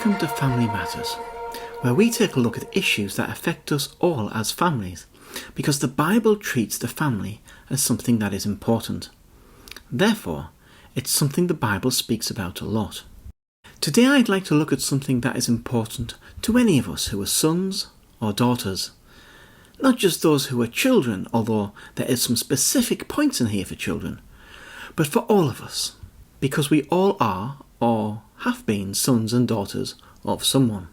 Welcome to Family Matters, where we take a look at issues that affect us all as families, because the Bible treats the family as something that is important. Therefore, it's something the Bible speaks about a lot. Today I'd like to look at something that is important to any of us who are sons or daughters. Not just those who are children, although there is some specific points in here for children, but for all of us, because we all are or have been sons and daughters of someone.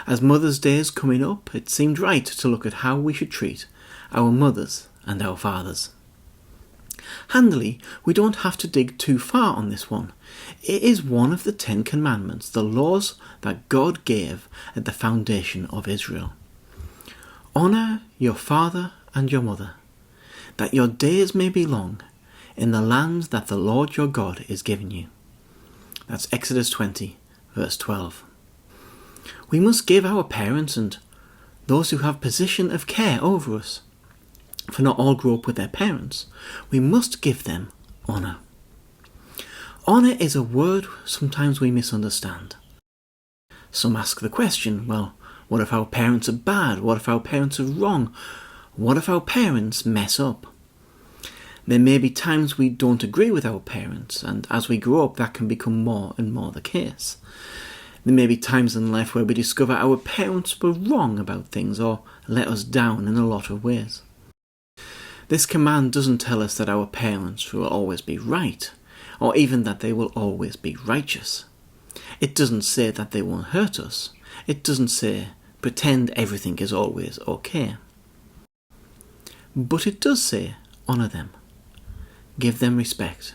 As Mother's Day is coming up, it seemed right to look at how we should treat our mothers and our fathers. Handily, we don't have to dig too far on this one. It is one of the 10 Commandments, the laws that God gave at the foundation of Israel. Honour your father and your mother, that your days may be long in the land that the Lord your God is giving you. That's Exodus 20, verse 12. We must give our parents and those who have position of care over us, for not all grow up with their parents, we must give them honour. Honour is a word sometimes we misunderstand. Some ask the question, well, what if our parents are bad? What if our parents are wrong? What if our parents mess up? There may be times we don't agree with our parents, and as we grow up that can become more and more the case. There may be times in life where we discover our parents were wrong about things or let us down in a lot of ways. This command doesn't tell us that our parents will always be right, or even that they will always be righteous. It doesn't say that they won't hurt us. It doesn't say, pretend everything is always okay. But it does say, honour them. Give them respect.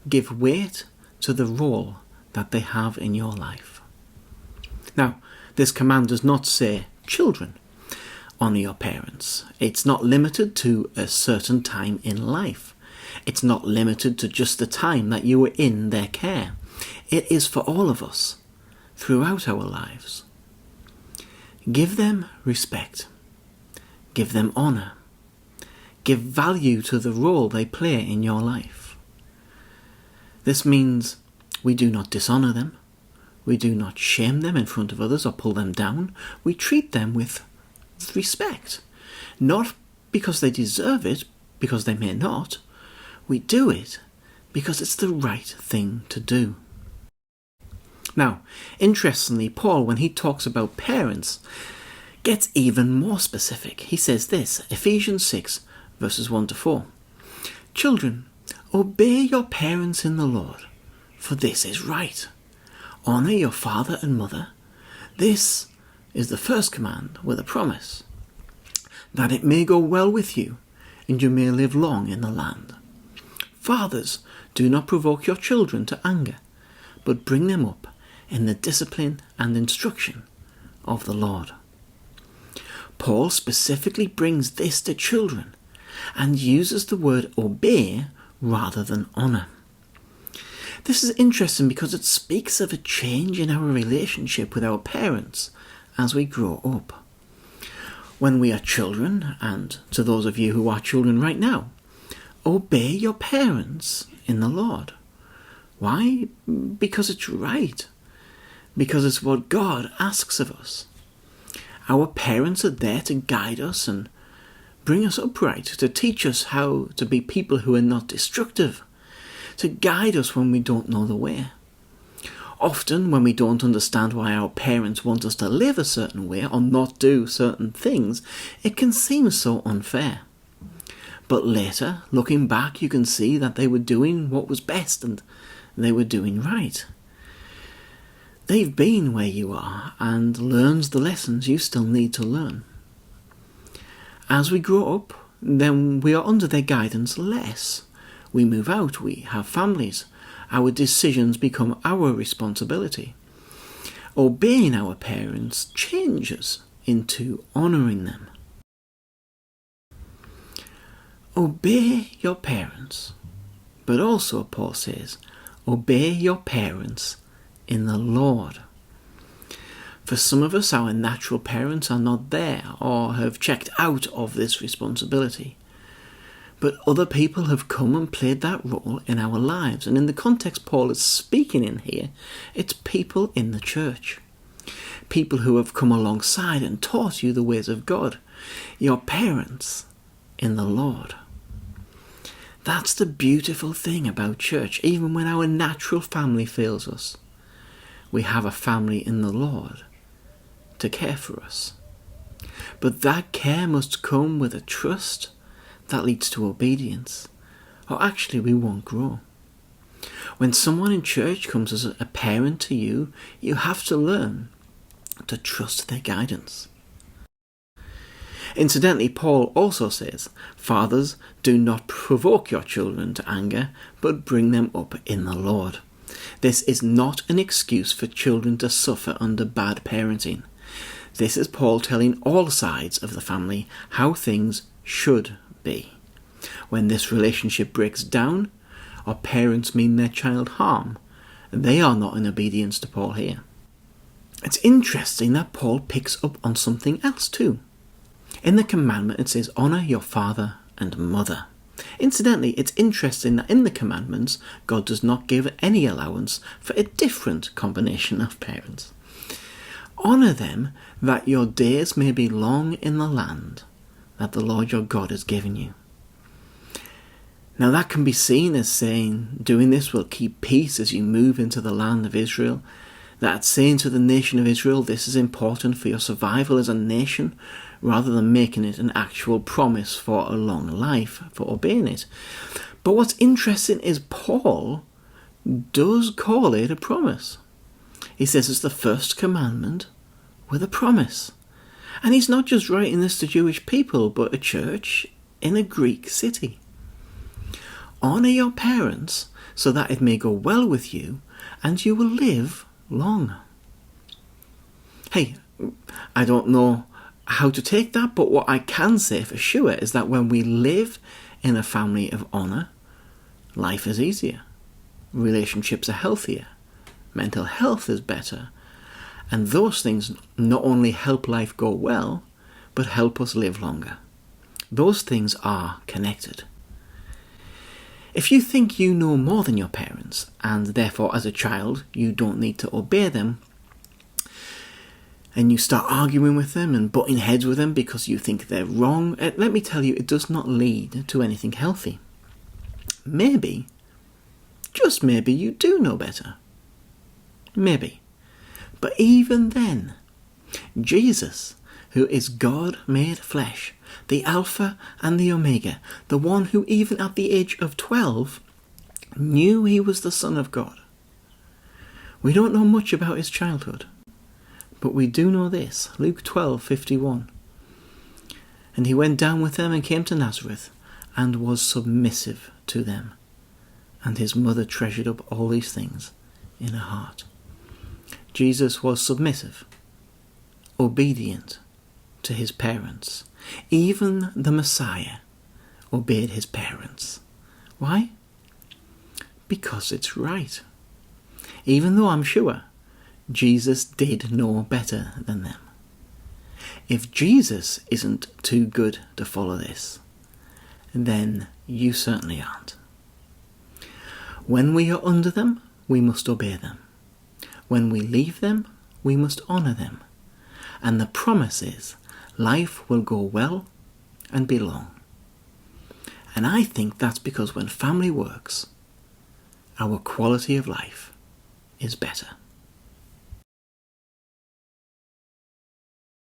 Give weight to the role that they have in your life. Now, this command does not say, children, honour your parents. It's not limited to a certain time in life. It's not limited to just the time that you were in their care. It is for all of us, throughout our lives. Give them respect. Give them honour. Give value to the role they play in your life. This means we do not dishonour them. We do not shame them in front of others or pull them down. We treat them with respect. Not because they deserve it, because they may not. We do it because it's the right thing to do. Now, interestingly, Paul, when he talks about parents, gets even more specific. He says this, Ephesians 6, verses 1 to 4. Children, obey your parents in the Lord, for this is right. Honour your father and mother. This is the first command with a promise, that it may go well with you, and you may live long in the land. Fathers, do not provoke your children to anger, but bring them up in the discipline and instruction of the Lord. Paul specifically brings this to children and uses the word obey rather than honour. This is interesting because it speaks of a change in our relationship with our parents as we grow up. When we are children, and to those of you who are children right now, obey your parents in the Lord. Why? Because it's right. Because it's what God asks of us. Our parents are there to guide us and bring us upright, to teach us how to be people who are not destructive, to guide us when we don't know the way. Often, when we don't understand why our parents want us to live a certain way or not do certain things, it can seem so unfair. But later, looking back, you can see that they were doing what was best and they were doing right. They've been where you are and learned the lessons you still need to learn. As we grow up, then we are under their guidance less. We move out, we have families. Our decisions become our responsibility. Obeying our parents changes into honouring them. Obey your parents, but also, Paul says, obey your parents in the Lord. For some of us, our natural parents are not there or have checked out of this responsibility. But other people have come and played that role in our lives. And in the context Paul is speaking in here, it's people in the church. People who have come alongside and taught you the ways of God. Your parents in the Lord. That's the beautiful thing about church. Even when our natural family fails us, we have a family in the Lord to care for us. But that care must come with a trust that leads to obedience, or actually we won't grow. When someone in church comes as a parent to you, you have to learn to trust their guidance. Incidentally, Paul also says, "Fathers, do not provoke your children to anger, but bring them up in the Lord." This is not an excuse for children to suffer under bad parenting. This is Paul telling all sides of the family how things should be. When this relationship breaks down, or parents mean their child harm, they are not in obedience to Paul here. It's interesting that Paul picks up on something else too. In the commandment it says, "Honour your father and mother." Incidentally, it's interesting that in the commandments, God does not give any allowance for a different combination of parents. Honour them, that your days may be long in the land that the Lord your God has given you. Now that can be seen as saying, doing this will keep peace as you move into the land of Israel. That's saying to the nation of Israel, this is important for your survival as a nation, rather than making it an actual promise for a long life, for obeying it. But what's interesting is Paul does call it a promise. He says it's the first commandment with a promise. And he's not just writing this to Jewish people, but a church in a Greek city. Honour your parents so that it may go well with you and you will live long. Hey, I don't know how to take that, but what I can say for sure is that when we live in a family of honour, life is easier, relationships are healthier, mental health is better, and those things not only help life go well, but help us live longer. Those things are connected. If you think you know more than your parents, and therefore as a child you don't need to obey them, and you start arguing with them and butting heads with them because you think they're wrong, let me tell you, it does not lead to anything healthy. Maybe, just maybe, you do know better. Maybe. But even then, Jesus, who is God made flesh, the Alpha and the Omega, the one who even at the age of 12 knew he was the Son of God. We don't know much about his childhood, but we do know this, Luke 12:51. And he went down with them and came to Nazareth and was submissive to them. And his mother treasured up all these things in her heart. Jesus was submissive, obedient to his parents. Even the Messiah obeyed his parents. Why? Because it's right. Even though I'm sure Jesus did know better than them. If Jesus isn't too good to follow this, then you certainly aren't. When we are under them, we must obey them. When we leave them, we must honour them. And the promise is, life will go well and be long. And I think that's because when family works, our quality of life is better.